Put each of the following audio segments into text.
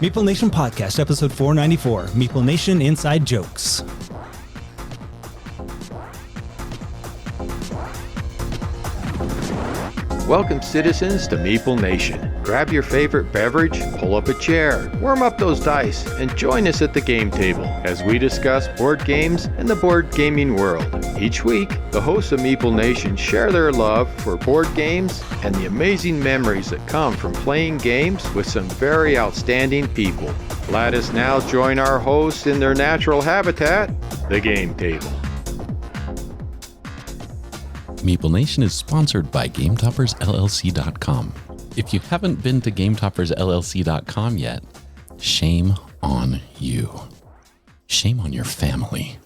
Meeple Nation Podcast, episode 494, Meeple Nation Inside Jokes. Welcome, citizens, to Meeple Nation. Grab your favorite beverage, pull up a chair, warm up those dice, and join us at the game table as we discuss board games and the board gaming world. Each week, the hosts of Meeple Nation share their love for board games and the amazing memories that come from playing games with some very outstanding people. Let us now join our hosts in their natural habitat, the game table. Meeple Nation is sponsored by GameToppersLLC.com. If you haven't been to GameToppersLLC.com yet, shame on you. Shame on your family.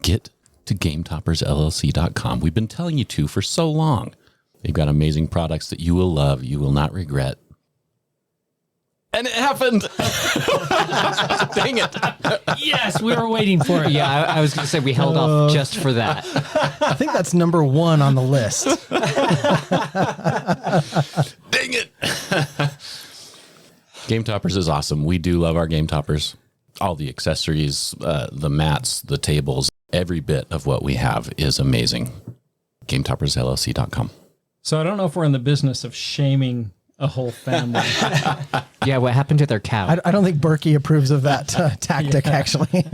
Get to GameToppersLLC.com. We've been telling you to for so long. They've got amazing products that you will love, you will not regret. And it happened. Dang it. Yes, we were waiting for it. Yeah, I was going to say we held off just for that. I think that's number one on the list. Dang it. Game Toppers is awesome. We do love our Game Toppers. All the accessories, the mats, the tables, every bit of what we have is amazing. GameToppersLLC.com. So I don't know if we're in the business of shaming a whole family. Yeah, what happened to their cow? I don't think Berkey approves of that tactic, actually.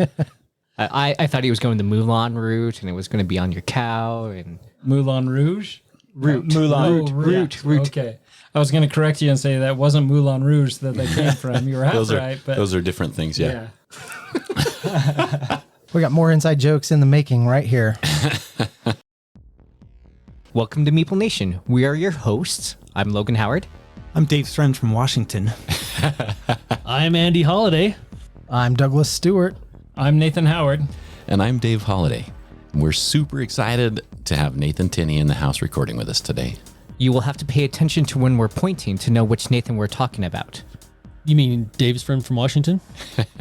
I thought he was going the Mulan route, and it was going to be on your cow. And Moulin Rouge? Root. Root. Okay. I was going to correct you and say that wasn't Moulin Rouge that they came from. You were half right. But those are different things, yeah. We got more inside jokes in the making right here. Welcome to Meeple Nation. We are your hosts. I'm Logan Howard. I'm Dave's friend from Washington. I'm Andy Holiday. I'm Douglas Stewart. I'm Nathan Howard. And I'm Dave Holiday. We're super excited to have Nathan Tinney in the house recording with us today. You will have to pay attention to when we're pointing to know which Nathan we're talking about. You mean Dave's friend from Washington?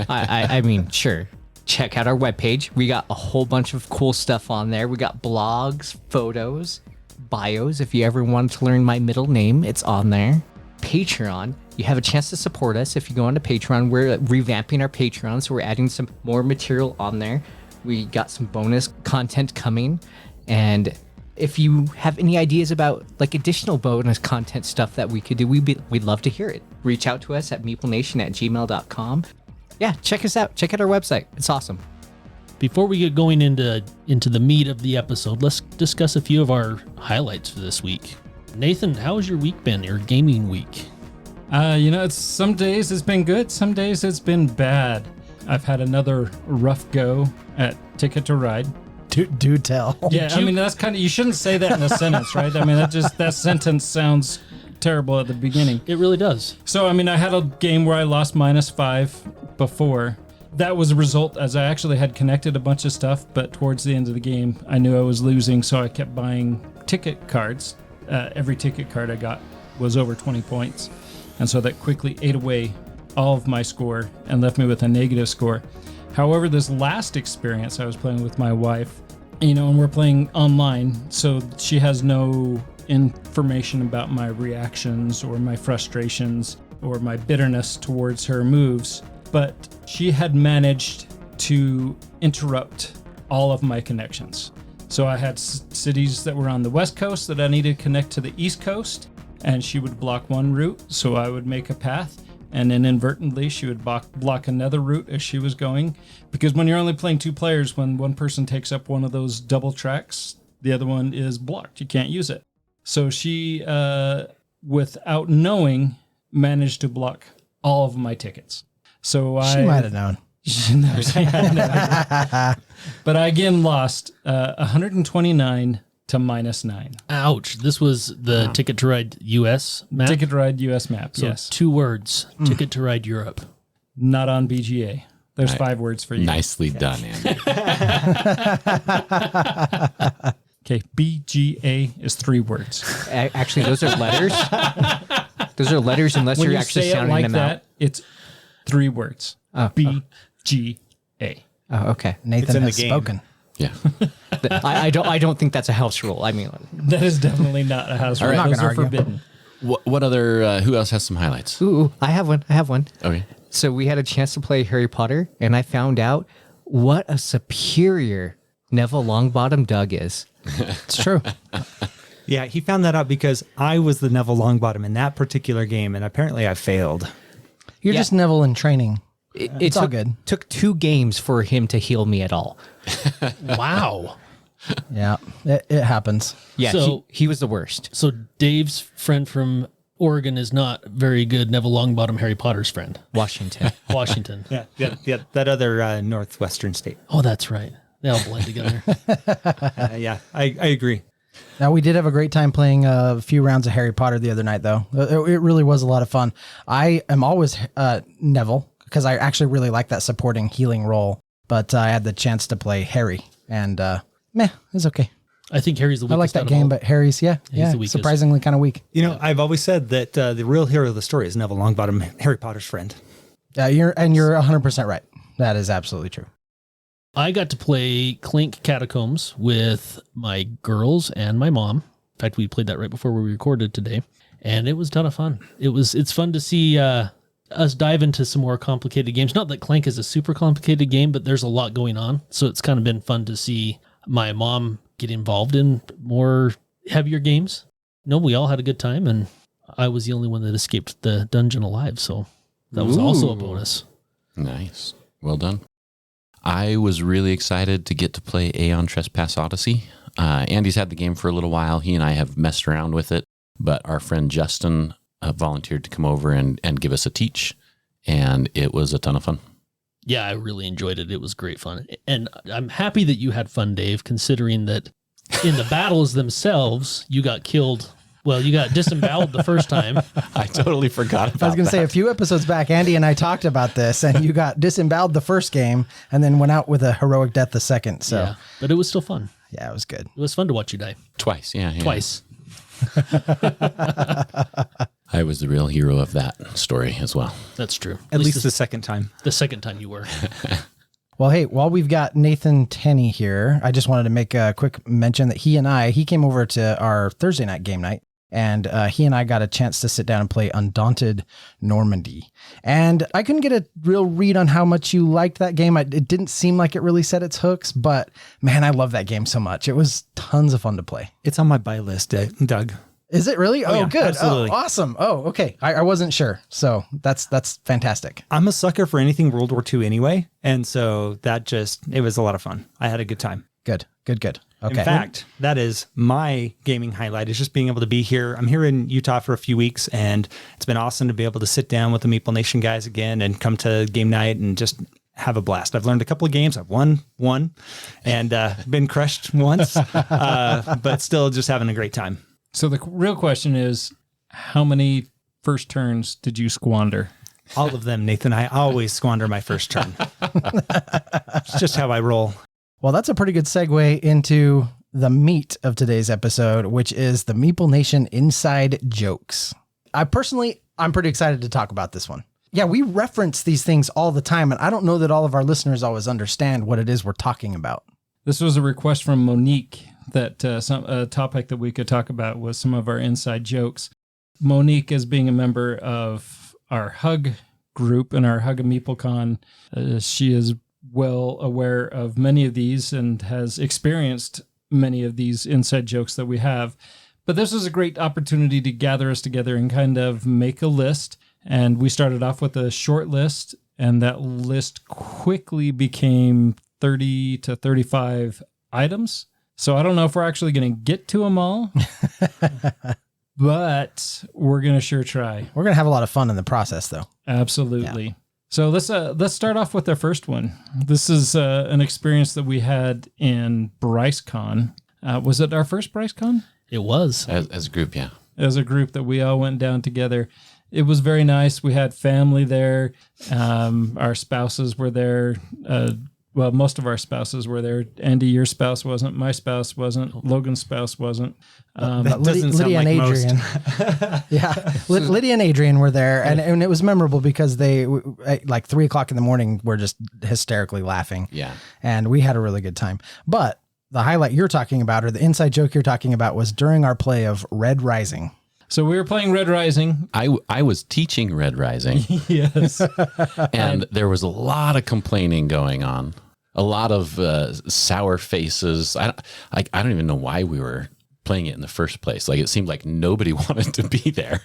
I mean, sure. Check out our webpage. We got a whole bunch of cool stuff on there. We got blogs, photos, bios. If you ever want to learn my middle name, it's on there. Patreon. You have a chance to support us if you go onto Patreon. We're revamping our Patreon, so we're adding some more material on there. We got some bonus content coming, and if you have any ideas about like additional bonus content stuff that we could do, we'd love to hear it. Reach out to us at meeplenation@gmail.com. Yeah, check us out. Check out our website. It's awesome. Before we get going into the meat of the episode, let's discuss a few of our highlights for this week. Nathan, how has your week been, your gaming week? Some days it's been good, some days it's been bad. I've had another rough go at Ticket to Ride. Do tell. Yeah, I mean, that's kind of, you shouldn't say that in a sentence, right? I mean, that sentence sounds terrible at the beginning. It really does. So, I mean, I had a game where I lost -5 before. That was a result as I actually had connected a bunch of stuff, but towards the end of the game, I knew I was losing, so I kept buying ticket cards. Every ticket card I got was over 20 points. And so that quickly ate away all of my score and left me with a negative score. However, this last experience, I was playing with my wife, and we're playing online, so she has no information about my reactions or my frustrations or my bitterness towards her moves. But she had managed to interrupt all of my connections. So I had cities that were on the West Coast that I needed to connect to the East Coast, and she would block one route, so I would make a path, and then inadvertently she would block another route as she was going. Because when you're only playing two players, when one person takes up one of those double tracks, the other one is blocked. You can't use it. So she, without knowing, managed to block all of my tickets. So She might have known. But I again lost 129 to -9. Ouch. This was the Ticket to Ride US map? Ticket to Ride US map, So yes. 2 words. Ticket to Ride Europe. Not on BGA. There's 5 words for you. Nicely done, Andy. Okay, BGA is 3 words. Actually, those are letters. Those are letters unless When you're you actually say it sounding like them that, out. it's 3 words. BGA. Oh, okay. Nathan in the has game. spoken. Yeah. I don't think that's a house rule. I mean, That is definitely not a house rule. right. I'm not Those gonna are argue. forbidden. What other, who else has some highlights? ooh, I have one. Okay. So we had a chance to play Harry Potter, and I found out what a superior Neville Longbottom Doug is. It's true. Yeah, he found that out because I was the Neville Longbottom in that particular game, and apparently I failed. You're Yeah. just Neville in training. It's all good. Took 2 games for him to heal me at all. Wow. Yeah, it happens. Yeah, So- he was the worst. So Dave's friend from Oregon is not very good. Neville Longbottom, Harry Potter's friend. Washington. Washington. Yeah, that other northwestern state. Oh, that's right. They all blend together. Yeah, I agree. Now, we did have a great time playing a few rounds of Harry Potter the other night, though. It really was a lot of fun. I am always Neville because I actually really like that supporting healing role, but I had the chance to play Harry, and it was okay. I think Harry's the weakest. I like that out of game, all. but Harry's, the weakest. surprisingly kind of weak. You know, I've always said that the real hero of the story is Neville Longbottom, Harry Potter's friend. You're 100% right. That is absolutely true. I got to play Clink Catacombs with my girls and my mom. In fact, we played that right before we recorded today, and it was a ton of fun. It's fun to see us dive into some more complicated games. Not that Clank is a super complicated game, but there's a lot going on. So it's kind of been fun to see my mom get involved in more heavier games. No, we all had a good time, and I was the only one that escaped the dungeon alive. So that was also a bonus. Nice. Well done. I was really excited to get to play Aeon Trespass Odyssey. Andy's had the game for a little while. He and I have messed around with it, but our friend Justin volunteered to come over and give us a teach, and it was a ton of fun. Yeah, I really enjoyed it. It was great fun. And I'm happy that you had fun, Dave, considering that in the battles themselves, you got killed. Well, you got disemboweled the first time. I totally forgot about I was going to say, a few episodes back, Andy and I talked about this, and you got disemboweled the first game and then went out with a heroic death the second. So, Yeah, but it was still fun. yeah, it was good. It was fun to watch you die. Twice. Yeah. Twice. I was the real hero of that story as well. That's true. At least the second time. the second time you were. Well, hey, while we've got Nathan Tenney here, I just wanted to make a quick mention that he came over to our Thursday night game night, and he and I got a chance to sit down and play Undaunted Normandy. And I couldn't get a real read on how much you liked that game. It didn't seem like it really set its hooks, but man, I love that game so much. It was tons of fun to play. It's on my buy list, Doug. Is it really? Oh, yeah, good. absolutely. Oh, awesome. Oh, okay. I wasn't sure. So that's fantastic. I'm a sucker for anything World War II anyway, and so it was a lot of fun. I had a good time. Good. Okay. In fact, that is my gaming highlight, is just being able to be here. I'm here in Utah for a few weeks, and it's been awesome to be able to sit down with the Meeple Nation guys again and come to game night and just have a blast. I've learned a couple of games. I've won one and been crushed once, but still just having a great time. So the real question is, how many first turns did you squander? All of them, Nathan. I always squander my first turn. It's just how I roll. Well, that's a pretty good segue into the meat of today's episode, which is the Meeple Nation inside jokes. I'm pretty excited to talk about this one. Yeah, we reference these things all the time, and I don't know that all of our listeners always understand what it is we're talking about. This was a request from Monique that a topic that we could talk about was some of our inside jokes. Monique, as being a member of our Hug group and our Hug of MeepleCon, she is well aware of many of these and has experienced many of these inside jokes that we have. But this was a great opportunity to gather us together and kind of make a list. And we started off with a short list, and that list quickly became 30 to 35 items. So I don't know if we're actually going to get to them all, but we're going to sure try. We're going to have a lot of fun in the process, though. Absolutely. Yeah. So let's start off with our first one. This is an experience that we had in BryceCon. Was it our first BryceCon? It was. As a group, yeah. As a group that we all went down together. It was very nice. We had family there. Our spouses were there. Well, most of our spouses were there. Andy, your spouse wasn't. My spouse wasn't. Logan's spouse wasn't. That doesn't sound Lydia like and most. Adrian. Yeah, Lydia and Adrian were there, and it was memorable because they, like 3 o'clock in the morning, were just hysterically laughing. Yeah. And we had a really good time. But the highlight you're talking about, or the inside joke you're talking about, was during our play of Red Rising. So we were playing Red Rising. I was teaching Red Rising, Yes. and there was a lot of complaining going on, a lot of sour faces. I don't even know why we were playing it in the first place. Like, it seemed like nobody wanted to be there.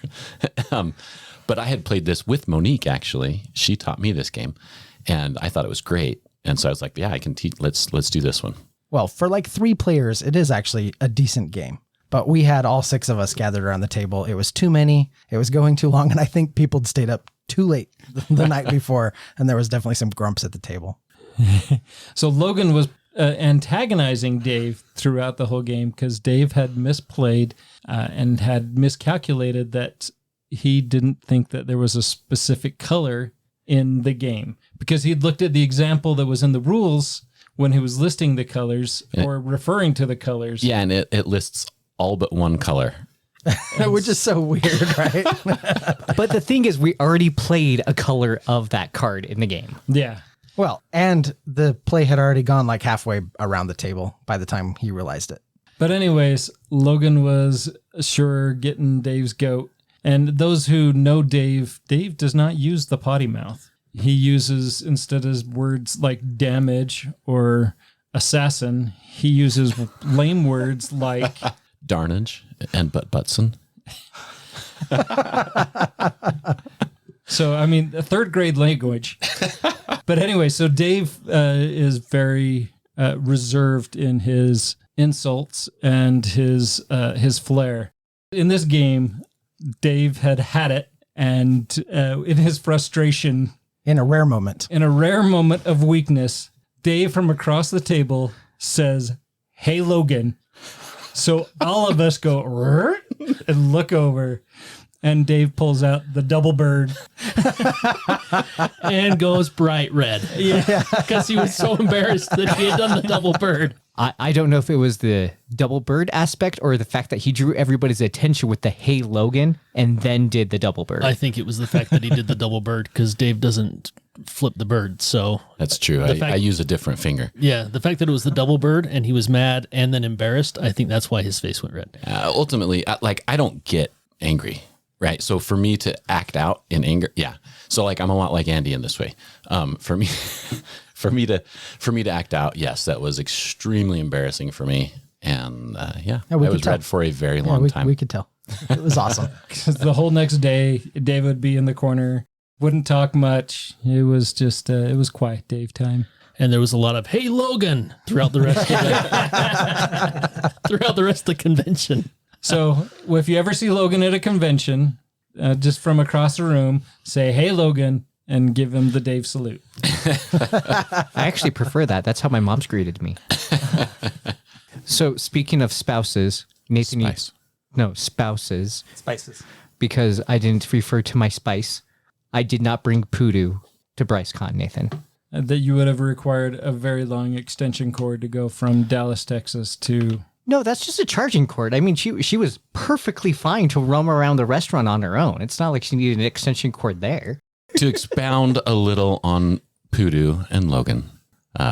But I had played this with Monique, actually. She taught me this game, and I thought it was great. And so I was like, yeah, I can teach. Let's do this one. Well, for like 3 players, it is actually a decent game. But we had all 6 of us gathered around the table. It was too many. It was going too long. And I think people stayed up too late the night before. And there was definitely some grumps at the table. So Logan was antagonizing Dave throughout the whole game because Dave had misplayed and had miscalculated that he didn't think that there was a specific color in the game because he'd looked at the example that was in the rules when he was listing the colors or referring to the colors. Yeah, and it lists all but one color. Which is so weird, right? But the thing is, we already played a color of that card in the game. Yeah. Well, and the play had already gone like halfway around the table by the time he realized it. But anyways, Logan was sure getting Dave's goat. And those who know Dave does not use the potty mouth. He uses, instead of words like damage or assassin, he uses lame words like Darnage and Butson. So, I mean, 3rd grade language. But anyway, so Dave is very reserved in his insults and his flair. In this game, Dave had it, and in his frustration, In a rare moment. in a rare moment of weakness, Dave from across the table says, "Hey, Logan." So all of us go "Rrrt," and look over, and Dave pulls out the double bird. And goes bright red. Yeah. Because he was so embarrassed that he had done the double bird. I don't know if it was the double bird aspect or the fact that he drew everybody's attention with the "Hey, Logan" and then did the double bird. I think it was the fact that he did the double bird because Dave doesn't flip the bird. So That's true. I use a different finger. yeah, the fact that it was the double bird and he was mad and then embarrassed, I think that's why his face went red. Ultimately, I don't get angry, right? So for me to act out in anger, yeah. So like I'm a lot like Andy in this way. For me, for me to act out, yes, that was extremely embarrassing for me, and Yeah, I we was could tell. red for a very long time. We could tell. It was awesome. 'Cause the whole next day, Dave would be in the corner, wouldn't talk much. It was just, it was quiet Dave time. And there was a lot of "Hey, Logan" throughout the rest of the convention. So if you ever see Logan at a convention, just from across the room, say, "Hey, Logan," and give him the Dave salute. I actually prefer that. That's how my mom's greeted me. So speaking of spouses, Nathan, Spice. spouses, Spices. because I didn't refer to my spice. I did not bring Poodoo to BryceCon, Nathan. That you would have required a very long extension cord to go from Dallas, Texas to... No, that's just a charging cord. I mean, she was perfectly fine to roam around the restaurant on her own. It's not like she needed an extension cord there. To expound a little on Poodoo and Logan,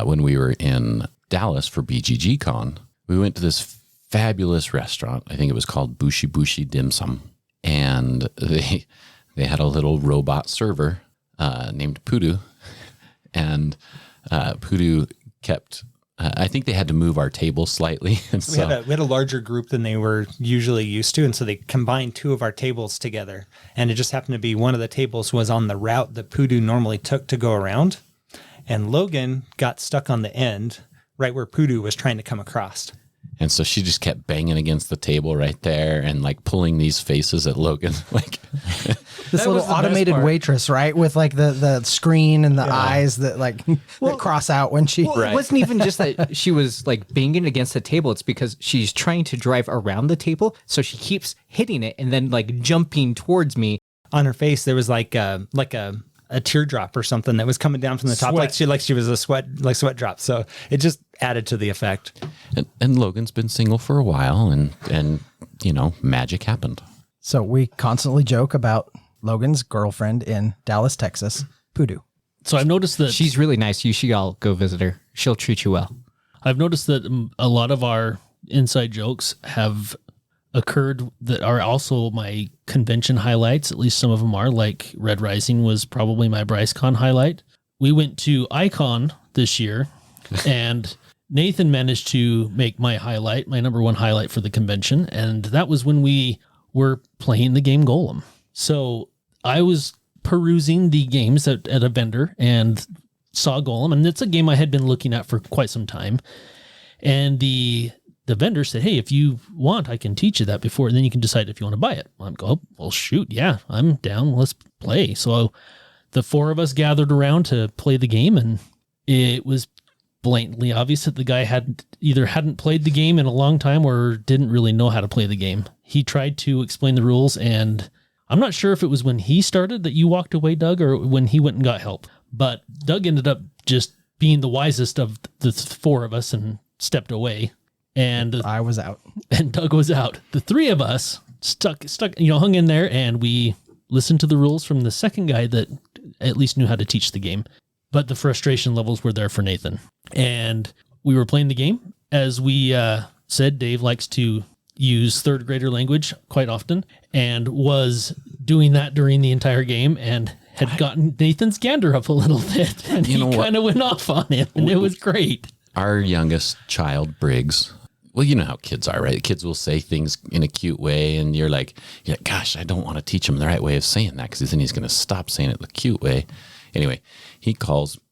when we were in Dallas for BGG Con, we went to this fabulous restaurant. I think it was called Bushi Bushi Dim Sum. And they had a little robot server named Poodoo. And Poodoo kept... I think they had to move our table slightly. And We had a larger group than they were usually used to, and so they combined 2 of our tables together. And it just happened to be one of the tables was on the route that Poodoo normally took to go around, and Logan got stuck on the end, right where Poodoo was trying to come across. And so she just kept banging against the table right there and like pulling these faces at Logan. Like This That little was the best automated part. waitress, right? With like the screen and the eyes that like that cross out when she. Well, it wasn't even just that she was like banging against the table. It's because she's trying to drive around the table. So she keeps hitting it and then like jumping towards me. On her face, there was like a teardrop or something that was coming down from the top, Sweat. like she was a sweat drop. So it just added to the effect. and Logan's been single for a while and you know, magic happened. So we constantly joke about Logan's girlfriend in Dallas, Texas, Poodoo. So I've noticed that She's really nice. You should all go visit her. She'll treat you well. I've noticed that a lot of our inside jokes have occurred that are also my convention highlights. At least some of them are, like Red Rising was probably my BryceCon highlight. We went to Icon this year, and Nathan managed to make my highlight, my number one highlight for the convention, and that was when we were playing the game Golem. So I was perusing the games at a vendor and saw Golem, and it's a game I had been looking at for quite some time. And the vendor said, hey, if you want, I can teach you that before, and then you can decide if you want to buy it. I'm going, oh, well, shoot, yeah, I'm down. Let's play. So the four of us gathered around to play the game, and it was blatantly obvious that the guy hadn't played the game in a long time or didn't really know how to play the game. He tried to explain the rules, and I'm not sure if it was when he started that you walked away, Doug, or when he went and got help. But Doug ended up just being the wisest of the four of us and stepped away. And I was out. And Doug was out. The three of us stuck, hung in there, and we listened to the rules from the second guy that at least knew how to teach the game. But the frustration levels were there for Nathan. And we were playing the game. As we said, Dave likes to use third grader language quite often, and was doing that during the entire game, and had gotten Nathan's gander up a little bit, and he kind of went off on him, and it was great. Our youngest child, Briggs, well, you know how kids are, right? Kids will say things in a cute way, and you're like, gosh, I don't want to teach him the right way of saying that, because then he's going to stop saying it the cute way. Anyway, he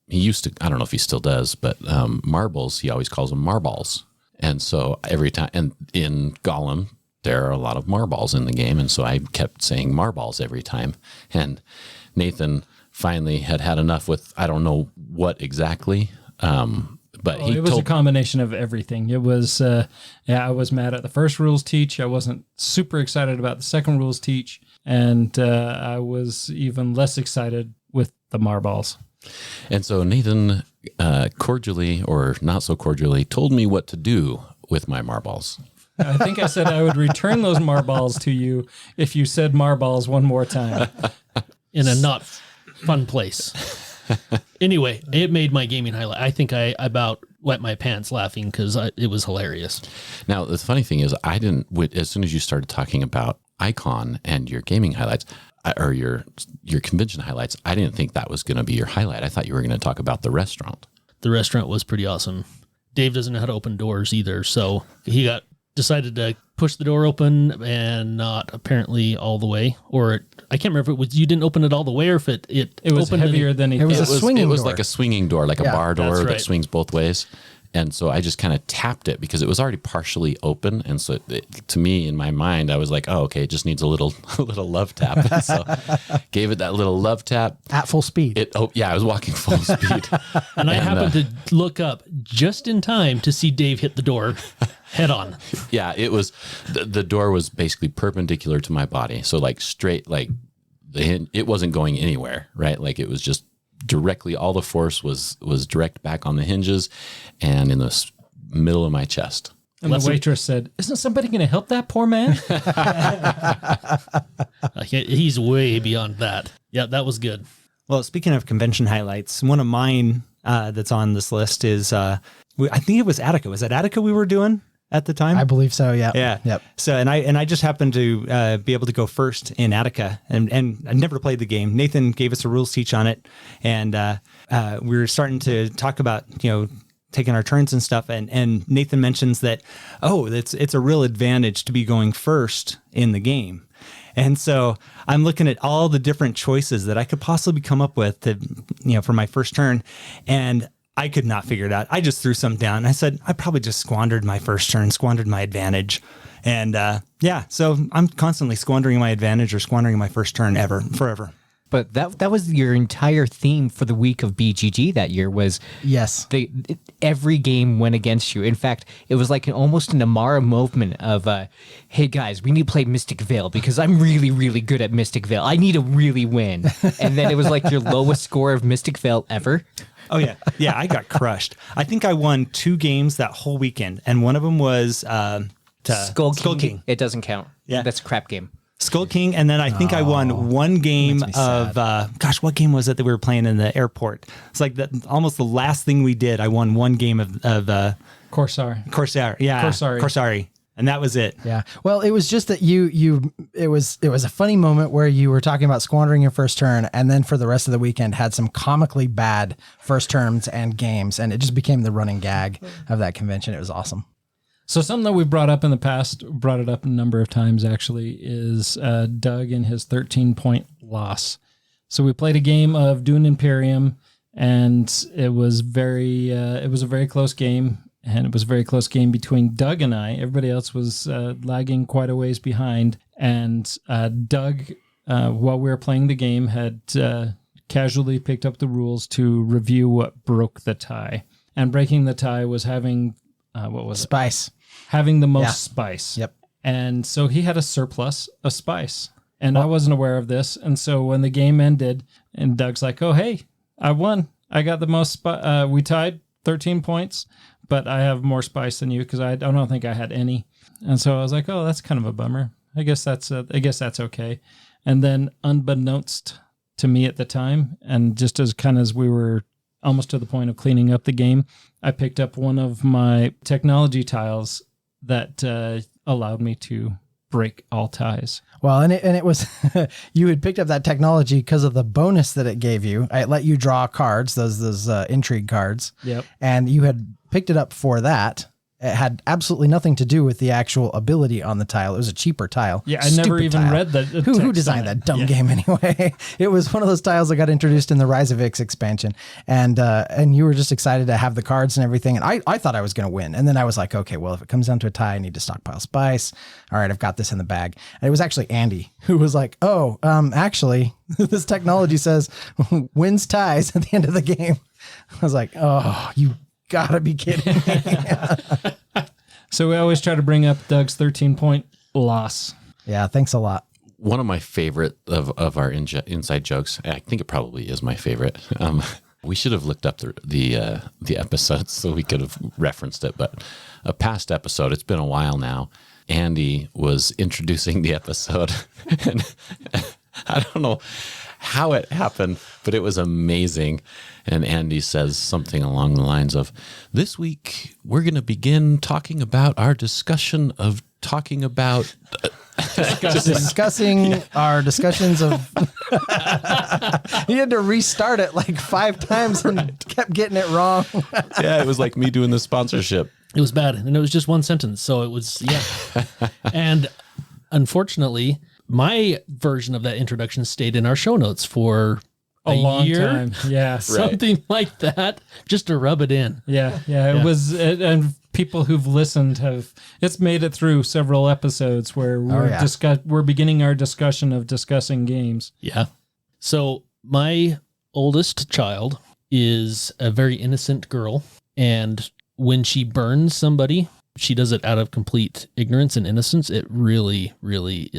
used to, I don't know if he still does, but marbles, he always calls them marballs. And so every time, and in Gollum, there are a lot of marballs in the game, and so I kept saying marballs every time. And Nathan finally had enough with, I don't know what exactly, but it was a combination of everything. It was, I was mad at the first rules teach. I wasn't super excited about the second rules teach. And I was even less excited with the marballs. And so Nathan cordially, or not so cordially, told me what to do with my marballs. I think I said I would return those marballs to you if you said marballs one more time. In a not fun place. Anyway, it made my gaming highlight. I think I about wet my pants laughing because it was hilarious. Now, the funny thing is, as soon as you started talking about Icon and your gaming highlights, or your convention highlights, I didn't think that was going to be your highlight. I thought you were going to talk about the restaurant. The restaurant was pretty awesome. Dave doesn't know how to open doors either, so he decided to push the door open and not apparently all the way, or I can't remember if it was you didn't open it all the way or if it was opened heavier than he thought. It was like a swinging door, like a bar door right. that swings both ways. And so I just kind of tapped it because it was already partially open. And so to me, in my mind, I was like, oh, okay, it just needs a little love tap. And so gave it that little love tap. At full speed. I was walking full speed. And I happened to look up just in time to see Dave hit the door head on. Yeah, it was, the door was basically perpendicular to my body. So like straight, like it wasn't going anywhere, right? Like it was just directly, all the force was direct back on the hinges and in the middle of my chest. And the waitress said, isn't somebody going to help that poor man? He's way beyond that. Yeah, that was good. Well, speaking of convention highlights, one of mine that's on this list is, I think it was Attica. Was that Attica we were doing at the time? I believe so, yeah. Yeah. Yep. So, and I just happened to be able to go first in Attica, and I never played the game. Nathan gave us a rules teach on it, and we were starting to talk about, taking our turns and stuff. And Nathan mentions that, it's a real advantage to be going first in the game. And so I'm looking at all the different choices that I could possibly come up with to, for my first turn. And I could not figure it out. I just threw some down. I said, I probably just squandered my first turn, squandered my advantage. And so I'm constantly squandering my advantage or squandering my first turn forever. But that was your entire theme for the week of BGG that year was yes. Every game went against you. In fact, it was like almost an Amara movement of, hey guys, we need to play Mystic Vale because I'm really, really good at Mystic Vale. I need to really win. And then it was like your lowest score of Mystic Vale ever. Oh, yeah. Yeah, I got crushed. I think I won 2 games that whole weekend, and one of them was Skull King. It doesn't count. Yeah. That's a crap game. Skull King, and then I think I won one game of, what game was it that we were playing in the airport? It's like almost the last thing we did. I won one game of Corsair. Yeah. Corsari. And that was it. Yeah. Well, it was just that it was a funny moment where you were talking about squandering your first turn, and then for the rest of the weekend had some comically bad first turns and games, and it just became the running gag of that convention. It was awesome. So something that we've brought up in the past, brought it up a number of times actually, is Doug and his 13-point loss. So we played a game of Dune Imperium, and it was a very close game. And it was a very close game between Doug and I. Everybody else was lagging quite a ways behind. And Doug, while we were playing the game, had casually picked up the rules to review what broke the tie. And breaking the tie was having, Spice. Having the most spice. Yep. And so he had a surplus of spice. And I wasn't aware of this. And so when the game ended, and Doug's like, oh, hey, I won. I got the most spice. We tied 13 points. But I have more spice than you because I don't think I had any. And so I was like, oh, that's kind of a bummer. I guess that's okay. And then unbeknownst to me at the time, and just as we were almost to the point of cleaning up the game, I picked up one of my technology tiles that allowed me to break all ties. Well, and it was, you had picked up that technology because of the bonus that it gave you. It let you draw cards, those intrigue cards. Yep. And you had picked it up for that. It had absolutely nothing to do with the actual ability on the tile. It was a cheaper tile. Yeah, I never even tile. read the Who text designed on that it. dumb game anyway? It was one of those tiles that got introduced in the Rise of Ix expansion. And you were just excited to have the cards and everything. And I thought I was going to win. And then I was like, okay, well, if it comes down to a tie, I need to stockpile spice. All right, I've got this in the bag. And it was actually Andy who was like, oh, actually, this technology says wins ties at the end of the game. I was like, oh, you gotta be kidding me. So we always try to bring up Doug's 13-point loss. Yeah, thanks a lot. One of my favorite of our inside jokes, I think it probably is my favorite. We should have looked up the episodes so we could have referenced it, but a past episode, it's been a while now, Andy was introducing the episode, and I don't know how it happened, but it was amazing. And Andy says something along the lines of, this week, we're going to begin talking about our discussion of talking about... discussing our discussions of... He had to restart it like 5 times and kept getting it wrong. Yeah, it was like me doing the sponsorship. It was bad, and it was just one sentence, so it was, yeah. And unfortunately, my version of that introduction stayed in our show notes for A long year, time. Yeah. something like that, just to rub it in. Yeah. It was, and people who've listened it's made it through several episodes where we're beginning our discussion of discussing games. Yeah. So my oldest child is a very innocent girl, and when she burns somebody, she does it out of complete ignorance and innocence. It really, really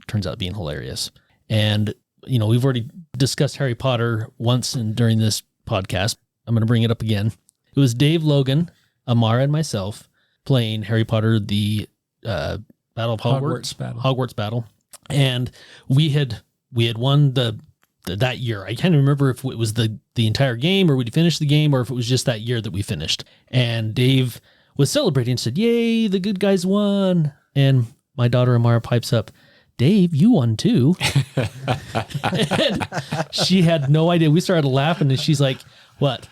turns out being hilarious. And, we've already discussed Harry Potter once during this podcast. I'm going to bring it up again. It was Dave Logan, Amara, and myself playing Harry Potter, the Battle of Hogwarts. Hogwarts Battle. And we had won that year. I can't remember if it was the entire game or we'd finished the game or if it was just that year that we finished. And Dave was celebrating and said, yay, the good guys won. And my daughter Amara pipes up, Dave, you won too. And she had no idea. We started laughing and she's like, what?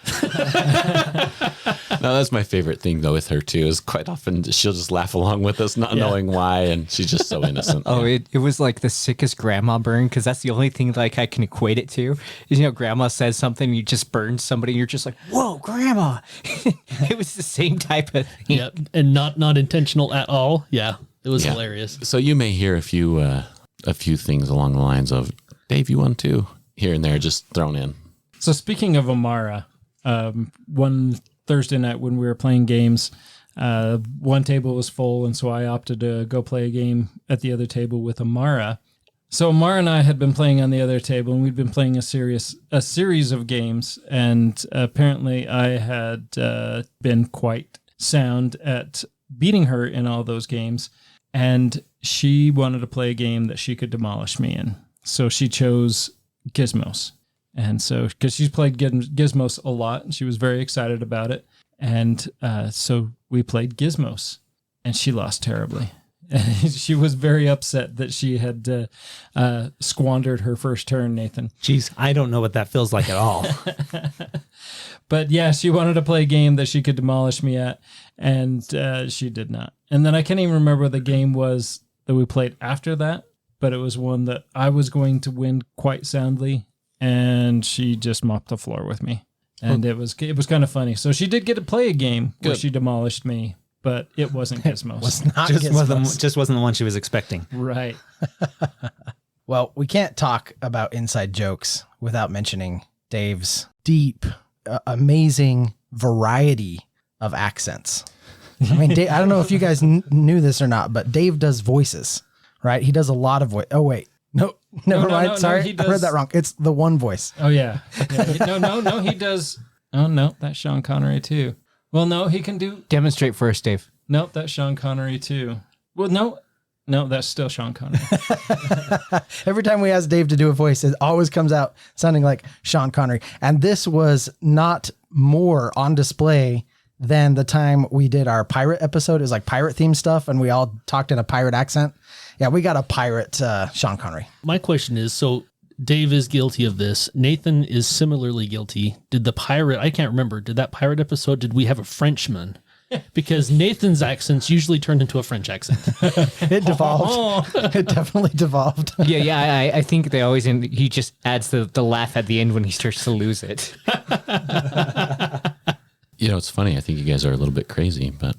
No, that's my favorite thing though with her too, is quite often she'll just laugh along with us, not knowing why, and she's just so innocent. Oh, it was like the sickest grandma burn, because that's the only thing like I can equate it to is, grandma says something, you just burn somebody, and you're just like, whoa, grandma. It was the same type of thing. Yep. And not intentional at all. Yeah. It was hilarious. So you may hear a few things along the lines of, Dave, you won too, here and there, just thrown in. So speaking of Amara, one Thursday night when we were playing games, one table was full, and so I opted to go play a game at the other table with Amara. So Amara and I had been playing on the other table, and we'd been playing a series of games, and apparently I had been quite sound at beating her in all those games, and she wanted to play a game that she could demolish me in. So she chose Gizmos. And so, because she's played Gizmos a lot, and she was very excited about it. And so we played Gizmos. and she lost terribly. And she was very upset that she had squandered her first turn, Nathan. Jeez, I don't know what that feels like at all. But yeah, she wanted to play a game that she could demolish me at, and she did not. And then I can't even remember what the game was that we played after that, but it was one that I was going to win quite soundly, and she just mopped the floor with me. And it was kind of funny. So she did get to play a game where she demolished me, but it wasn't Gizmos. Was not just Gizmos. wasn't the one she was expecting. Right. Well, we can't talk about inside jokes without mentioning Dave's deep, amazing variety of accents. I mean, Dave, I don't know if you guys knew this or not, but Dave does voices, right? He does a lot of voice. Oh, wait. No, never mind. no, Sorry. he I heard does- that wrong. It's the one voice. Oh, yeah. No, he does. Oh, no, that's Sean Connery, too. Well, no, he can do. Demonstrate first, Dave. Nope, that's Sean Connery, too. Well, no, that's still Sean Connery. Every time we ask Dave to do a voice, it always comes out sounding like Sean Connery. And this was not more on display than the time we did our pirate episode. It was like pirate themed stuff, and we all talked in a pirate accent. Yeah, we got a pirate Sean Connery. My question is, so Dave is guilty of this. Nathan is similarly guilty. Did the pirate, I can't remember, did that pirate episode, did we have a Frenchman? Because Nathan's accents usually turned into a French accent. It devolved. It definitely devolved. Yeah, I think they always, he just adds the laugh at the end when he starts to lose it. You know, it's funny. I think you guys are a little bit crazy, but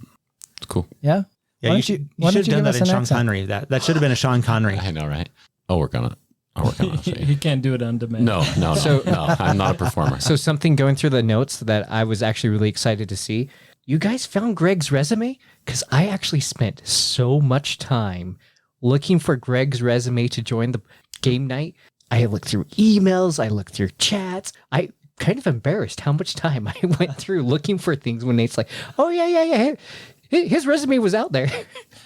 it's cool. Yeah. Yeah, Why you don't should why have don't done give that us in an Sean accent? Connery. That should have been a Sean Connery. I know, right? I'll work on it. I'll show you. He can't do it on demand. No, I'm not a performer. So something going through the notes that I was actually really excited to see. You guys found Greg's resume? Because I actually spent so much time looking for Greg's resume to join the game night. I looked through emails. I looked through chats. I kind of embarrassed how much time I went through looking for things when Nate's like, oh, yeah. His resume was out there.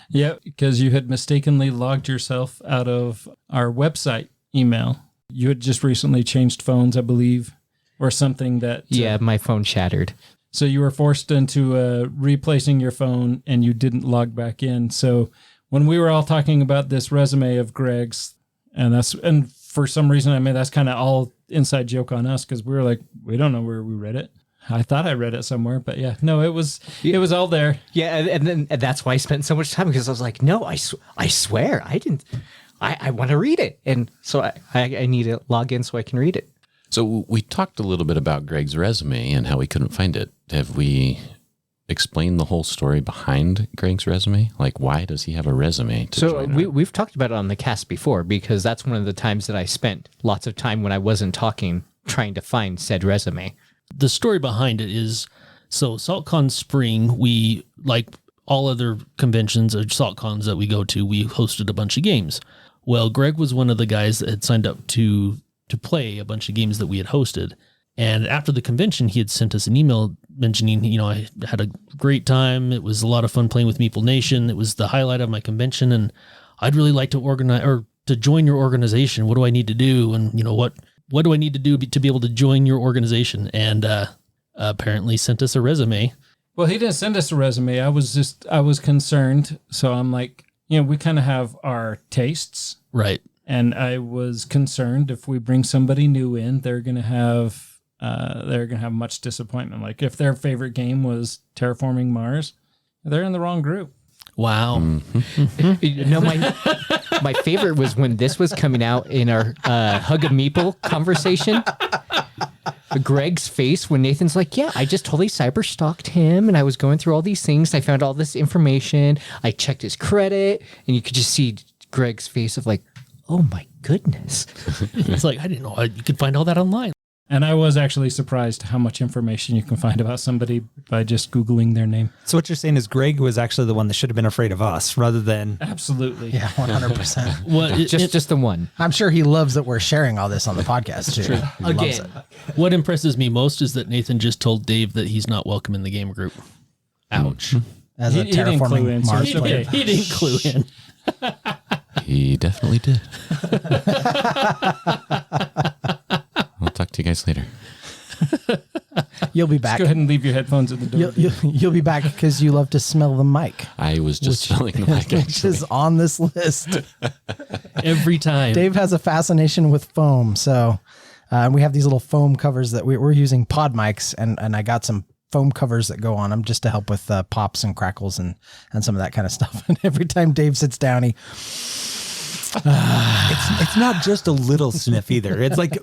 Yeah, because you had mistakenly logged yourself out of our website email. You had just recently changed phones, I believe, or something that... Yeah, my phone shattered. So you were forced into replacing your phone and you didn't log back in. So when we were all talking about this resume of Greg's, and for some reason, I mean, that's kind of all inside joke on us because we were like, we don't know where we read it. I thought I read it somewhere, but yeah, no, it was all there. Yeah, and that's why I spent so much time because I was like, no, I swear, I didn't. I want to read it. And so I need to log in so I can read it. So we talked a little bit about Greg's resume and how we couldn't find it. Have we explained the whole story behind Greg's resume? Like, why does he have a resume? So we've talked about it on the cast before because that's one of the times that I spent lots of time when I wasn't talking trying to find said resume. The story behind it is, so SaltCon Spring, we, like all other conventions or SaltCons that we go to, we hosted a bunch of games. Well, Greg was one of the guys that had signed up to play a bunch of games that we had hosted. And after the convention, he had sent us an email mentioning, I had a great time. It was a lot of fun playing with Meeple Nation. It was the highlight of my convention. And I'd really like to organize or to join your organization. What do I need to do? And what do I need to do to be able to join your organization? And apparently sent us a resume. Well, he didn't send us a resume. I was concerned. So I'm like, we kind of have our tastes. Right. And I was concerned if we bring somebody new in, they're going to have much disappointment. Like if their favorite game was Terraforming Mars, they're in the wrong group. Wow. My favorite was when this was coming out in our Hug a Meeple conversation. Greg's face when Nathan's like, yeah, I just totally cyberstalked him and I was going through all these things. I found all this information. I checked his credit and you could just see Greg's face of like, oh my goodness. It's like, I didn't know you could find all that online. And I was actually surprised how much information you can find about somebody by just Googling their name. So what you're saying is Greg was actually the one that should have been afraid of us rather than... Absolutely. Yeah, 100%. Well, Just the one. I'm sure he loves that we're sharing all this on the podcast too. He loves it. what impresses me most is that Nathan just told Dave that he's not welcome in the game group. Ouch. As a He didn't clue in, terraforming so Mars it's player. okay. He didn't clue in. He definitely did. I'll talk to you guys later. You'll be back. Go ahead and leave your headphones at the door. You'll be back because you love to smell the mic, I was just smelling the mic, which actually. is on this list. Every time. Dave has a fascination with foam, so we have these little foam covers that we're using pod mics, and I got some foam covers that go on them just to help with pops and crackles and some of that kind of stuff. And every time Dave sits down, he It's not just a little sniff either. It's like,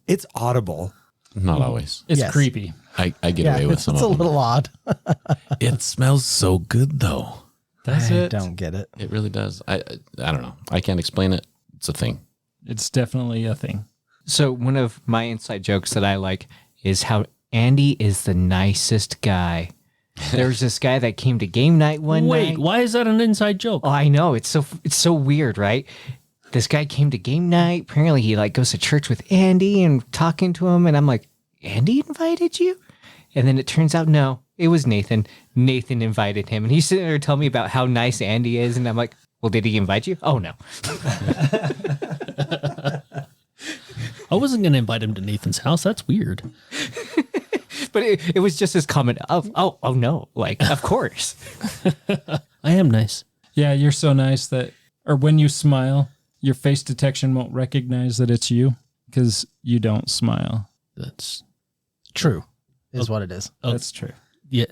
it's audible. Not always. It's Yes. creepy. I get away with it's some a of them. little odd. It smells so good, though. That's I it. don't get it. It really does. I don't know. I can't explain it. It's a thing. It's definitely a thing. So one of my inside jokes that I like is how Andy is the nicest guy. There's this guy that came to game night one Wait, night. why is that an inside joke? Oh, I know. It's so weird, right? This guy came to game night. Apparently he like goes to church with Andy and talking to him. And I'm like, Andy invited you? And then it turns out, no, it was Nathan. Nathan invited him. And he's sitting there telling me about how nice Andy is. And I'm like, well, did he invite you? Oh, no. I wasn't going to invite him to Nathan's house. That's weird. But it was just his comment of, oh, no. Like, of course. I am nice. Yeah, you're so nice that, or when you smile, your face detection won't recognize that it's you because you don't smile. That's True, is what it is. That's true. yeah.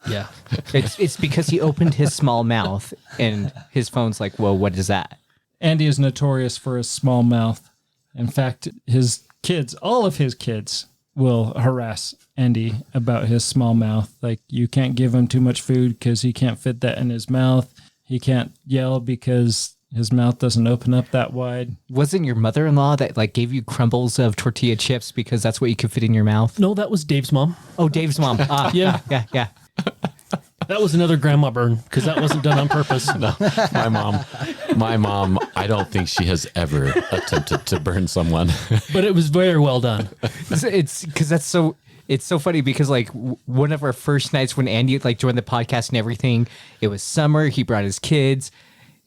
Yeah. It's because he opened his small mouth and his phone's like, whoa, what is that? Andy is notorious for his small mouth. In fact, his kids, all of his kids, will harass Andy about his small mouth. Like, you can't give him too much food because he can't fit that in his mouth. He can't yell because his mouth doesn't open up that wide. Wasn't your mother-in-law that like gave you crumbles of tortilla chips because that's what you could fit in your mouth? No, that was Dave's mom. Oh, Dave's mom. Ah, Yeah. yeah. That was another grandma burn because that wasn't done on purpose. No, my mom, I don't think she has ever attempted to burn someone. But it was very well done. It's because it's so funny because like one of our first nights when Andy like joined the podcast and everything, it was summer. He brought his kids,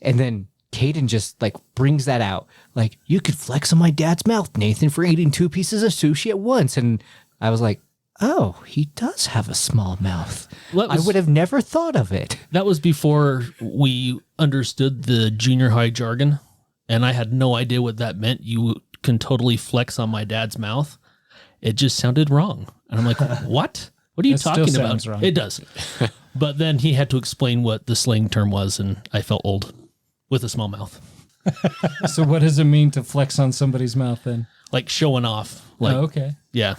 and then Caden just like brings that out. Like, you could flex on my dad's mouth, Nathan, for eating 2 pieces of sushi at once. And I was like, oh, he does have a small mouth. Well, that I was- would have never thought of it. That was before we understood the junior high jargon, and I had no idea what that meant. You can totally flex on my dad's mouth. It just sounded wrong. And I'm like, what? What are you It still talking about? sounds wrong. It does. But then he had to explain what the slang term was, and I felt old with a small mouth. So what does it mean to flex on somebody's mouth then? Like showing off. Like, Oh, okay. yeah.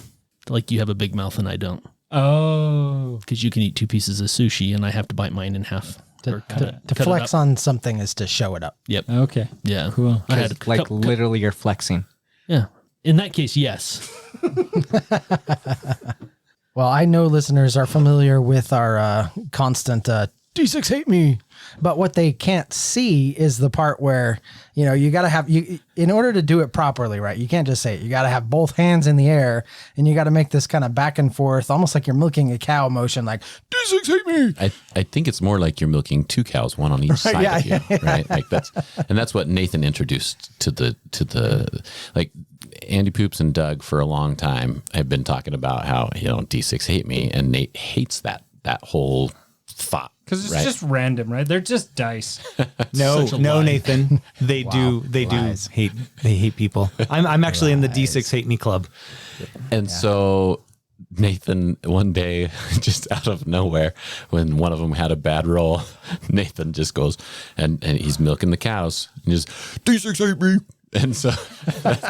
Like you have a big mouth and I don't. Oh, Because you can eat 2 pieces of sushi and I have to bite mine in half. To cut flex it up. on something is to show it up. Yep. okay. Yeah. Cool. I had Like literally you're flexing. yeah. In that case, yes. Well, I know listeners are familiar with our constant D6 hate me, but what they can't see is the part where, you know, you got to have, you in order to do it properly, right? You can't just say it. You got to have both hands in the air and you got to make this kind of back and forth, almost like you're milking a cow motion, like D6 hate me. I think it's more like you're milking 2 cows, one on each side yeah, of you, right? Like that's what Nathan introduced to the like Andy Poops and Doug for a long time have been talking about how, you know, D6 hate me, and Nate hates that whole thought. Because it's right? just random, right? They're just dice. No, Such a no, lie. Nathan. They lies. do hate people. I'm actually in the D6 hate me club. And so Nathan, one day, just out of nowhere, when one of them had a bad roll, Nathan just goes and he's milking the cows and just D6 hate me. And so that's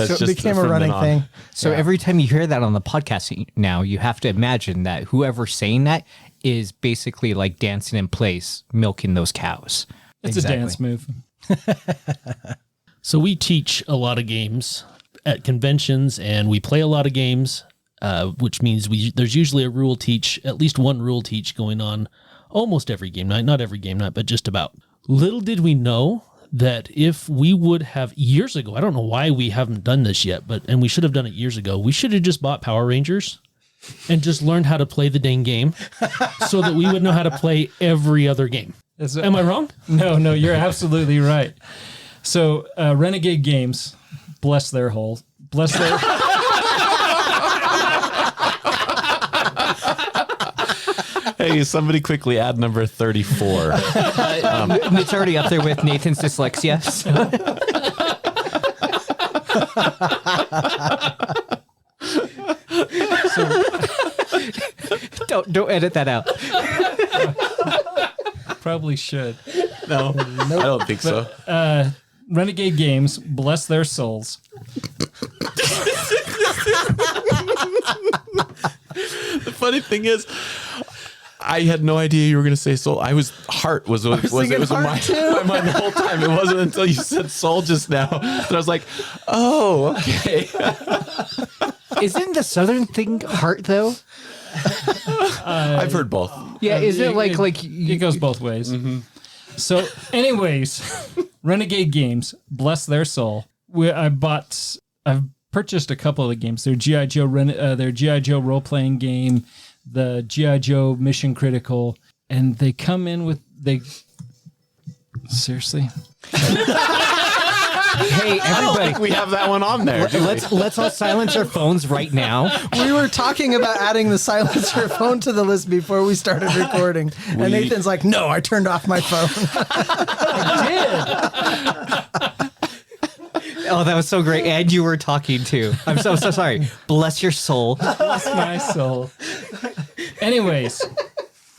So it just became a from running then on. thing. So every time you hear that on the podcast now, you have to imagine that whoever's saying that is basically like dancing in place, milking those cows. It's Exactly. a dance move. So we teach a lot of games at conventions and we play a lot of games, which means there's usually a rule teach, at least one rule teach going on almost every game night, not every game night, but just about. Little did we know that if we would have years ago, I don't know why we haven't done this yet, and we should have done it years ago. We should have just bought Power Rangers and just learned how to play the dang game so that we would know how to play every other game. Am I wrong? No, you're absolutely right. So Renegade Games, bless their. Hey, somebody quickly add number 34. It's already up there with Nathan's dyslexia. Don't edit that out. Probably should. No, I don't think so. Renegade Games, bless their souls. The funny thing is, I had no idea you were going to say soul. Heart was in my mind the whole time. It wasn't until you said soul just now that I was like, oh, okay. Isn't the southern thing heart though? I've heard both. Yeah, isn't it like it goes both ways. So, anyways, Renegade Games, bless their soul. I've purchased a couple of the games. Their GI Joe role playing game, the GI Joe Mission Critical, and they come in with seriously. Hey, everybody, We have that one on there. let's all silence our phones right now. We were talking about adding the silencer phone to the list before we started recording. And Nathan's like, no, I turned off my phone. Oh, that was so great. And you were talking too. I'm so sorry. Bless your soul. Bless my soul. Anyways,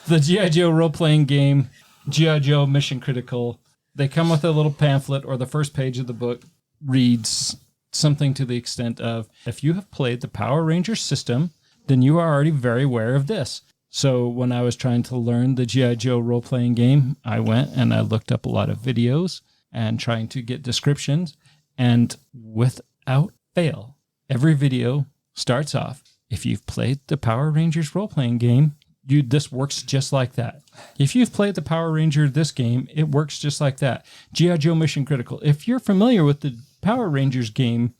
the G.I. Joe role-playing game, G.I. Joe Mission Critical, they come with a little pamphlet, or the first page of the book reads something to the extent of, if you have played the Power Rangers system, then you are already very aware of this. So when I was trying to learn the G.I. Joe role-playing game, I went and I looked up a lot of videos and trying to get descriptions. And without fail, every video starts off, if you've played the Power Rangers role-playing game, this works just like that. If you've played the Power Ranger this game, it works just like that. G.I. Joe Mission Critical. If you're familiar with the Power Rangers game,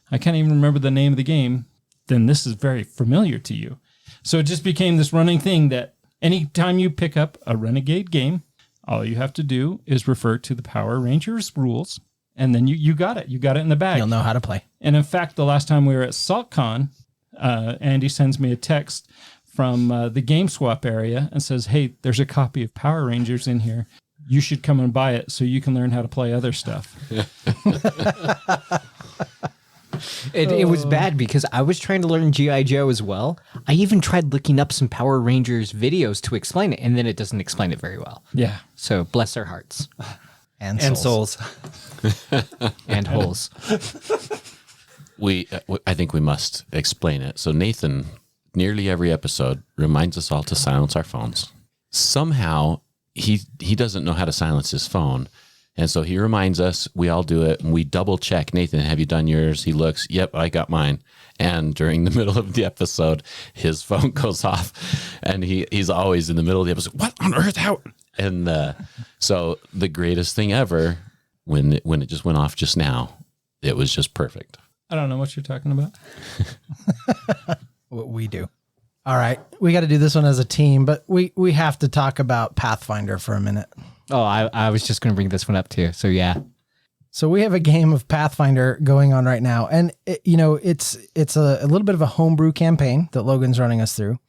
I can't even remember the name of the game, then this is very familiar to you. So it just became this running thing that anytime you pick up a Renegade game, all you have to do is refer to the Power Rangers rules, and then you got it. You got it in the bag. You'll know how to play. And in fact, the last time we were at SaltCon, Andy sends me a text from the Game Swap area and says, hey, there's a copy of Power Rangers in here. You should come and buy it so you can learn how to play other stuff. It was bad because I was trying to learn G.I. Joe as well. I even tried looking up some Power Rangers videos to explain it, and then it doesn't explain it very well. Yeah. So bless their hearts. And souls. And holes. I think we must explain it. So Nathan, nearly every episode, reminds us all to silence our phones. Somehow, he doesn't know how to silence his phone. And so he reminds us, we all do it, and we double check. Nathan, have you done yours? He looks, yep, I got mine. And during the middle of the episode, his phone goes off, and he's always in the middle of the episode. What on earth? How? And so the greatest thing ever, when it just went off just now, it was just perfect. I don't know what you're talking about. What we do. All right. We got to do this one as a team, but we have to talk about Pathfinder for a minute. Oh, I was just going to bring this one up too. So yeah. So we have a game of Pathfinder going on right now. And it's a little bit of a homebrew campaign that Logan's running us through.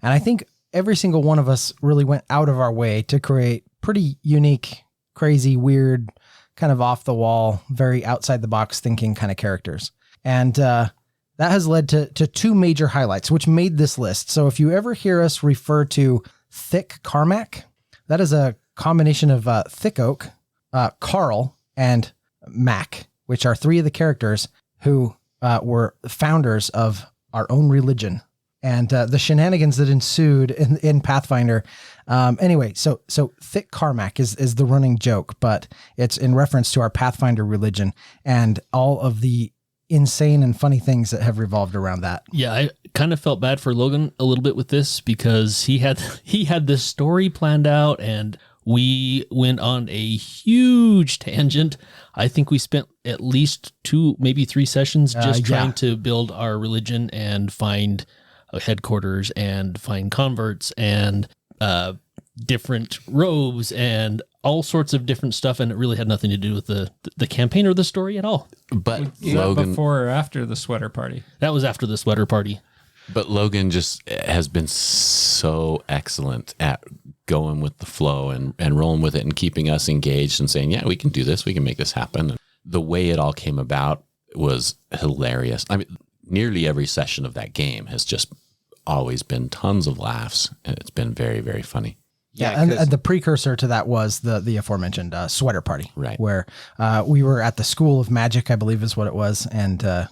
And I think every single one of us really went out of our way to create pretty unique, crazy, weird, kind of off the wall, very outside the box thinking kind of characters. And that has led to two major highlights, which made this list. So if you ever hear us refer to Thick Carmack, that is a combination of Thick Oak, Carl, and Mac, which are three of the characters who were founders of our own religion. And the shenanigans that ensued in Pathfinder. Anyway, so Thick Carmack is the running joke, but it's in reference to our Pathfinder religion and all of the insane and funny things that have revolved around that. Yeah, I kind of felt bad for Logan a little bit with this because he had this story planned out and we went on a huge tangent. I think we spent at least 2, maybe 3 sessions just trying to build our religion and find headquarters and find converts and different robes and all sorts of different stuff, and it really had nothing to do with the campaign or the story at all. But Was that Logan, before or after the sweater party? That was after the sweater party. But Logan just has been so excellent at going with the flow and rolling with it and keeping us engaged and saying, yeah, we can do this. We can make this happen. And the way it all came about was hilarious. I mean, nearly every session of that game has just always been tons of laughs. And it's been very, very funny. Yeah, and the precursor to that was the aforementioned sweater party, Right. Where we were at the School of Magic, I believe is what it was, and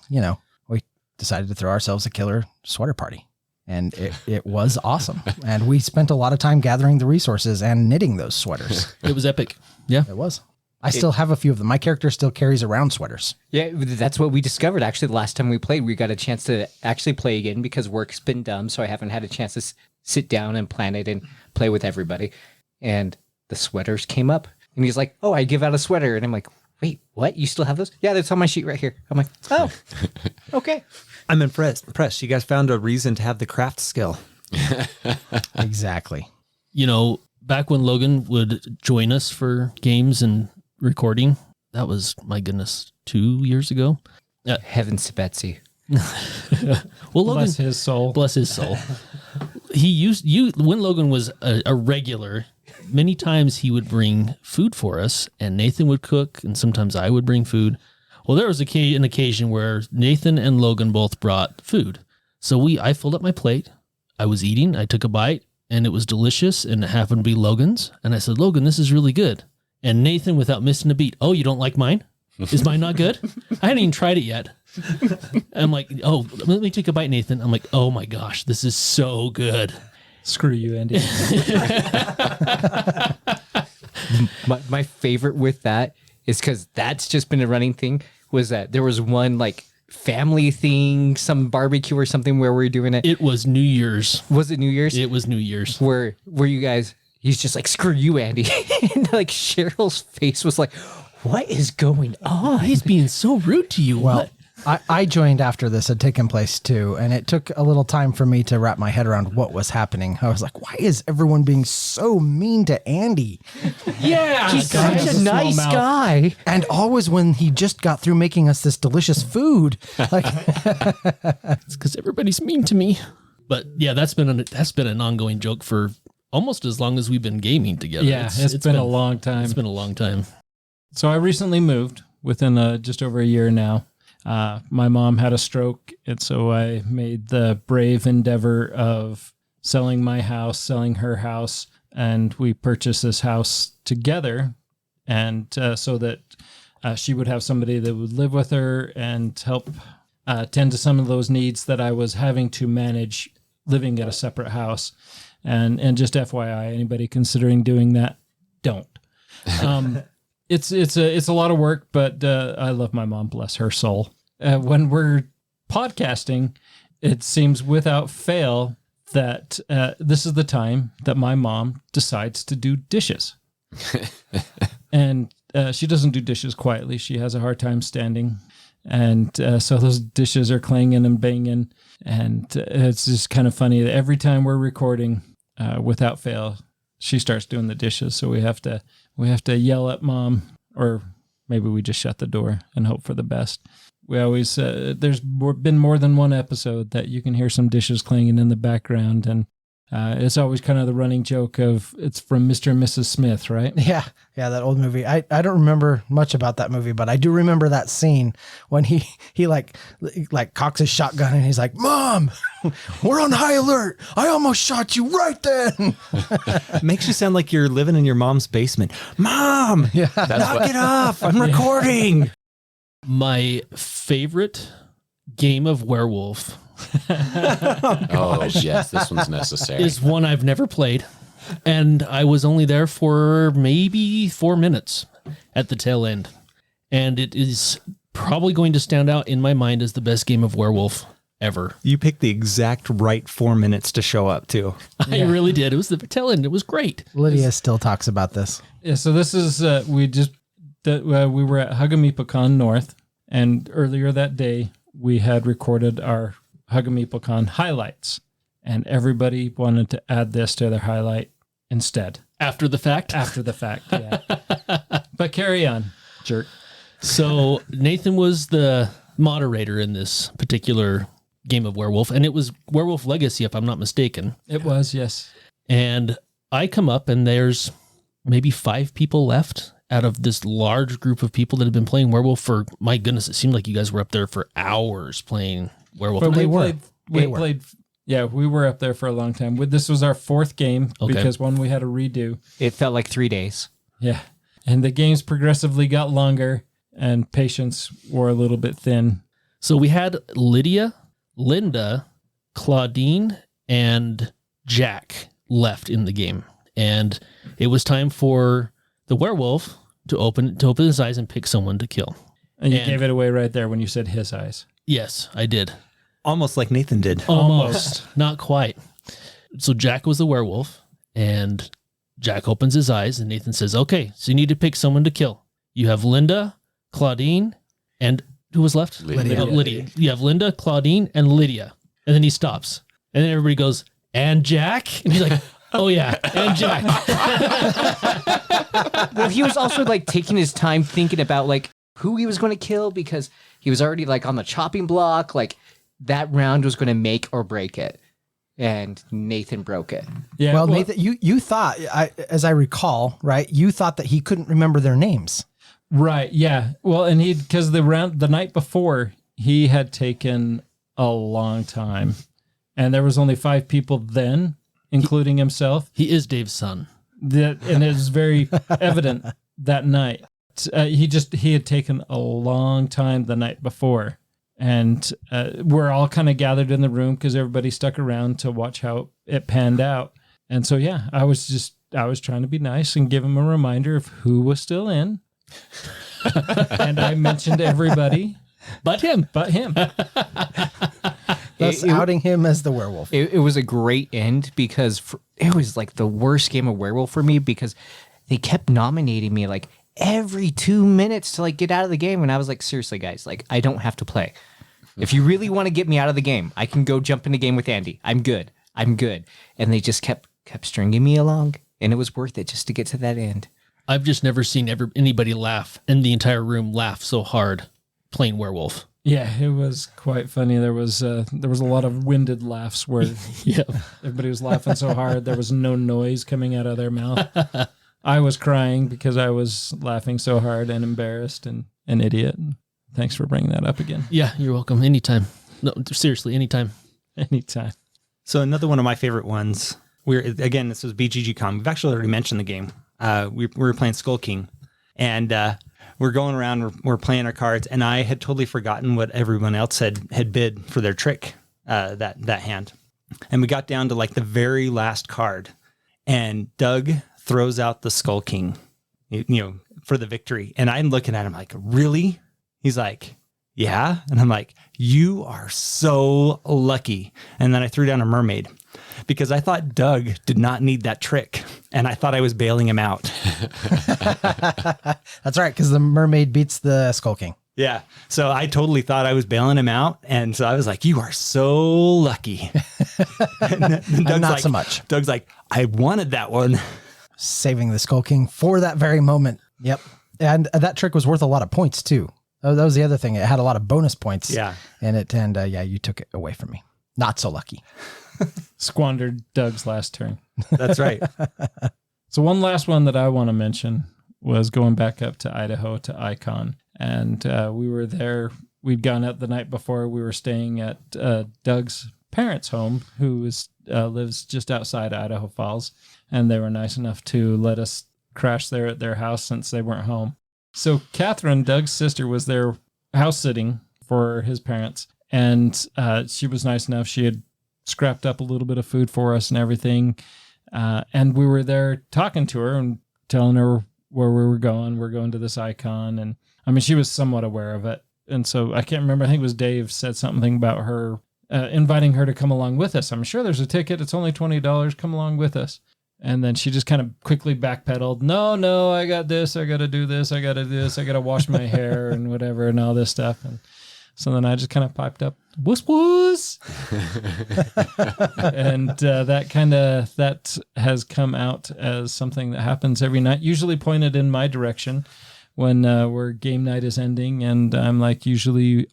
we decided to throw ourselves a killer sweater party, and it was awesome. And we spent a lot of time gathering the resources and knitting those sweaters. It was epic. Yeah. It was. I still have a few of them. My character still carries around sweaters. Yeah, that's what we discovered. Actually, the last time we played, we got a chance to actually play again because work's been done. So I haven't had a chance to sit down and plan it and play with everybody. And the sweaters came up. And he's like, oh, I give out a sweater. And I'm like, wait, what? You still have those? Yeah, that's on my sheet right here. I'm like, oh, okay. I'm impressed. You guys found a reason to have the craft skill. Exactly. You know, back when Logan would join us for games and recording, that was, my goodness, 2 years ago. Heavens to Betsy. Well, Logan, Bless his soul. bless his soul. He used when Logan was a regular. Many times he would bring food for us, and Nathan would cook, and sometimes I would bring food. Well, there was an occasion where Nathan and Logan both brought food. So I filled up my plate. I was eating. I took a bite, and it was delicious, and it happened to be Logan's. And I said, Logan, this is really good. And Nathan, without missing a beat, oh, you don't like mine? Is mine not good? I hadn't even tried it yet. I'm like, oh, let me take a bite, Nathan. I'm like, oh my gosh, this is so good. Screw you, Andy. My favorite with that is because that's just been a running thing, was that there was one like family thing, some barbecue or something where we were doing it. It was New Year's. Was it New Year's? It was New Year's. Where you guys, he's just like, screw you, Andy. And like Cheryl's face was like, what is going on? He's being so rude to you. Well, I joined after this had taken place too, and it took a little time for me to wrap my head around what was happening. I was like, why is everyone being so mean to Andy? Yeah, he's such a nice guy. And always when he just got through making us this delicious food. Like, It's because everybody's mean to me. But yeah, that's been an ongoing joke for almost as long as we've been gaming together. Yeah, it's been a long time. It's been a long time. So I recently moved within just over a year now. My mom had a stroke, and so I made the brave endeavor of selling my house, selling her house, and we purchased this house together, and so that she would have somebody that would live with her and help tend to some of those needs that I was having to manage living at a separate house. And just FYI, anybody considering doing that, don't. It's a lot of work, but I love my mom, bless her soul. When we're podcasting, it seems without fail that this is the time that my mom decides to do dishes. And she doesn't do dishes quietly. She has a hard time standing. And so those dishes are clanging and banging. And it's just kind of funny that every time we're recording, without fail, she starts doing the dishes. So we have to yell at mom, or maybe we just shut the door and hope for the best. We always, there's been more than one episode that you can hear some dishes clanging in the background. And it's always kind of the running joke of it's from Mr. and Mrs. Smith, right? yeah, that old movie. I don't remember much about that movie, but I do remember that scene when he like cocks his shotgun and he's like, Mom, we're on high alert. I almost shot you right then. Makes you sound like you're living in your mom's basement. Mom, knock it off. I'm recording. My favorite game of werewolf Oh, yes, this one's necessary. is one I've never played. And I was only there for maybe 4 minutes at the tail end. And it is probably going to stand out in my mind as the best game of werewolf ever. You picked the exact right 4 minutes to show up too. I really did. It was the tail end. It was great. Lydia still talks about this. Yeah, so this is, we were at Hug-A-Meeple North, and earlier that day, we had recorded our Hug-A-Meeple highlights, and everybody wanted to add this to their highlight instead. After the fact? After the fact, yeah. But carry on, jerk. So Nathan was the moderator in this particular game of Werewolf, and it was Werewolf Legacy, if I'm not mistaken. It was, yes. And I come up and there's maybe 5 people left out of this large group of people that have been playing Werewolf for, my goodness, it seemed like you guys were up there for hours playing Werewolf. But They were. we played, yeah, we were up there for a long time. This was our 4th game because one we had to redo. It felt like 3 days. Yeah. And the games progressively got longer and patience wore a little bit thin. So we had Lydia, Linda, Claudine, and Jack left in the game. And it was time for the werewolf to open his eyes and pick someone to kill. And you gave it away right there when you said his eyes. Yes, I did. Almost like Nathan did. Almost. Not quite. So Jack was the werewolf, and Jack opens his eyes, and Nathan says, okay, so you need to pick someone to kill. You have Linda, Claudine, and who was left? Lydia. Lydia. You have Linda, Claudine, and Lydia. And then he stops. And then everybody goes, and Jack? And he's like, oh yeah, and Jack. Well, he was also like taking his time thinking about like who he was going to kill because he was already like on the chopping block. Like that round was going to make or break it. And Nathan broke it. Yeah. Well, Nathan, you thought, as I recall, right? You thought that he couldn't remember their names. Right. Yeah. Well, and because the night before he had taken a long time and there was only 5 people then, including himself. He is Dave's son. And it was very evident that night. He had taken a long time the night before. And we're all kind of gathered in the room because everybody stuck around to watch how it panned out. And so, yeah, I was trying to be nice and give him a reminder of who was still in. And I mentioned everybody. But him. Thus outing him as the werewolf. It was a great end because it was like the worst game of werewolf for me because they kept nominating me like every 2 minutes to like get out of the game. And I was like, seriously, guys, like I don't have to play. If you really want to get me out of the game, I can go jump in the game with Andy. I'm good. And they just kept stringing me along, and it was worth it just to get to that end. I've just never seen anybody laugh in the entire room laugh so hard playing werewolf. Yeah, it was quite funny. There was a lot of winded laughs where everybody was laughing so hard there was no noise coming out of their mouth. I was crying because I was laughing so hard and embarrassed and an idiot. Thanks for bringing that up again. Yeah, you're welcome. Anytime. No, seriously, anytime. Anytime. So another one of my favorite ones. This was BGG.com. We've actually already mentioned the game. We were playing Skull King, and we're going around. We're playing our cards, and I had totally forgotten what everyone else had bid for their trick that hand. And we got down to like the very last card, and Doug throws out the Skull King, for the victory. And I'm looking at him like, really? He's like, yeah. And I'm like, you are so lucky. And then I threw down a mermaid because I thought Doug did not need that trick. And I thought I was bailing him out. That's right, because the mermaid beats the Skull King. Yeah. So I totally thought I was bailing him out. And so I was like, you are so lucky. and Doug's not so much. Doug's like, I wanted that one. Saving the Skull King for that very moment. Yep. And that trick was worth a lot of points too. That was the other thing. It had a lot of bonus points. Yeah. And you took it away from me. Not so lucky. Squandered Doug's last turn. That's right. So one last one that I want to mention was going back up to Idaho to Icon. And we were there. We'd gone out the night before. We were staying at Doug's parents' home, who lives just outside Idaho Falls. And they were nice enough to let us crash there at their house since they weren't home. So Catherine, Doug's sister, was there house sitting for his parents. And she was nice enough. She had scrapped up a little bit of food for us and everything. And we were there talking to her and telling her where we were going. We're going to this Icon. And I mean, she was somewhat aware of it. And so I can't remember. I think it was Dave said something about her inviting her to come along with us. I'm sure there's a ticket. It's only $20. Come along with us. And then she just kind of quickly backpedaled. No, I got this. I got to do this. I got to do this. I got to wash my hair and whatever and all this stuff. And so then I just kind of piped up, wuss wuss. And that has come out as something that happens every night, usually pointed in my direction when where game night is ending. And I'm usually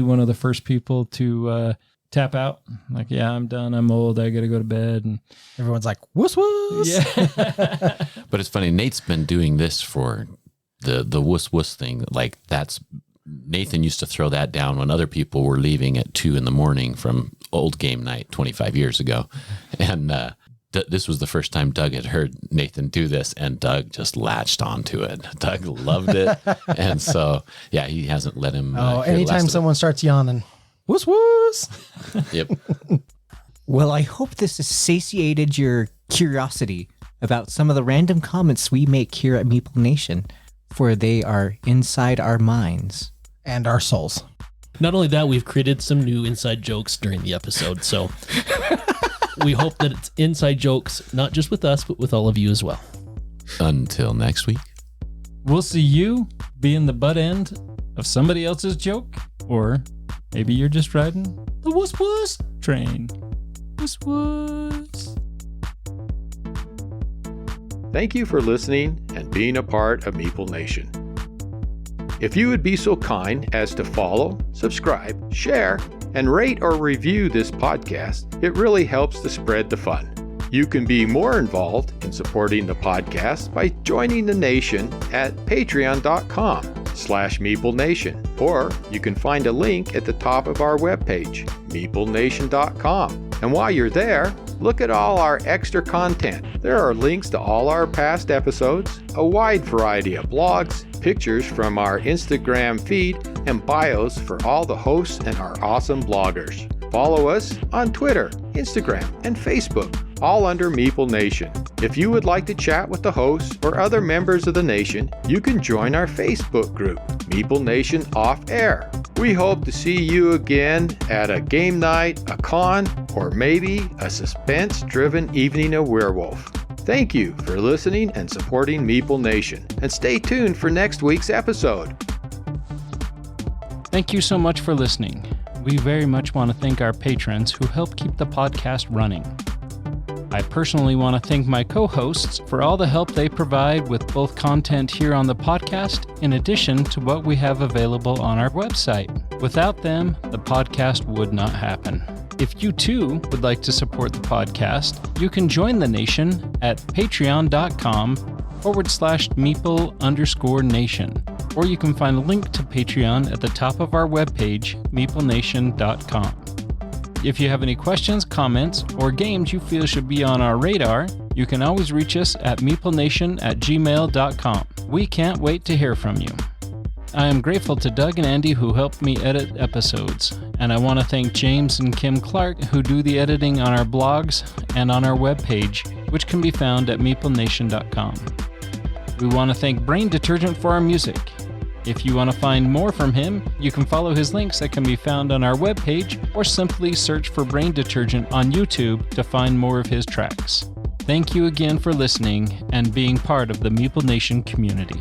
one of the first people to tap out. Like, yeah, I'm done. I'm old. I got to go to bed. And Everyone's like, wuss wuss. yeah. But it's funny. Nate's been doing this for the wuss wuss thing. Like Nathan used to throw that down when other people were leaving at 2 a.m. from old game night 25 years ago. And this was the first time Doug had heard Nathan do this, and Doug just latched onto it. Doug loved it. And so, yeah, he hasn't let him. Anytime someone starts yawning, wuss wuss. Yep. Well, I hope this has satiated your curiosity about some of the random comments we make here at Meeple Nation, for they are inside our minds. And our souls. Not only that, we've created some new inside jokes during the episode. So we hope that it's inside jokes, not just with us, but with all of you as well. Until next week. We'll see you being the butt end of somebody else's joke, or maybe you're just riding the wuss wuss train. Wuss wuss. Thank you for listening and being a part of Meeple Nation. If you would be so kind as to follow, subscribe, share, and rate or review this podcast, it really helps to spread the fun. You can be more involved in supporting the podcast by joining the nation at patreon.com/Meeple Nation, or you can find a link at the top of our webpage, meeplenation.com. And while you're there, look at all our extra content. There are links to all our past episodes, a wide variety of blogs, pictures from our Instagram feed, and bios for all the hosts and our awesome bloggers. Follow us on Twitter, Instagram, and Facebook, all under Meeple Nation. If you would like to chat with the hosts or other members of the nation, you can join our Facebook group, Meeple Nation Off Air. We hope to see you again at a game night, a con, or maybe a suspense-driven evening of werewolf. Thank you for listening and supporting Meeple Nation, and stay tuned for next week's episode. Thank you so much for listening. We very much want to thank our patrons who help keep the podcast running. I personally want to thank my co-hosts for all the help they provide with both content here on the podcast, in addition to what we have available on our website. Without them, the podcast would not happen. If you too would like to support the podcast, you can join the nation at patreon.com/Meeple_Nation. Or you can find a link to Patreon at the top of our webpage, meeplenation.com. If you have any questions, comments, or games you feel should be on our radar, you can always reach us at meeplenation@gmail.com. We can't wait to hear from you. I am grateful to Doug and Andy who helped me edit episodes, and I want to thank James and Kim Clark who do the editing on our blogs and on our webpage, which can be found at meeplenation.com. We want to thank Brain Detergent for our music. If you want to find more from him, you can follow his links that can be found on our webpage, or simply search for Brain Detergent on YouTube to find more of his tracks. Thank you again for listening and being part of the Meeple Nation community.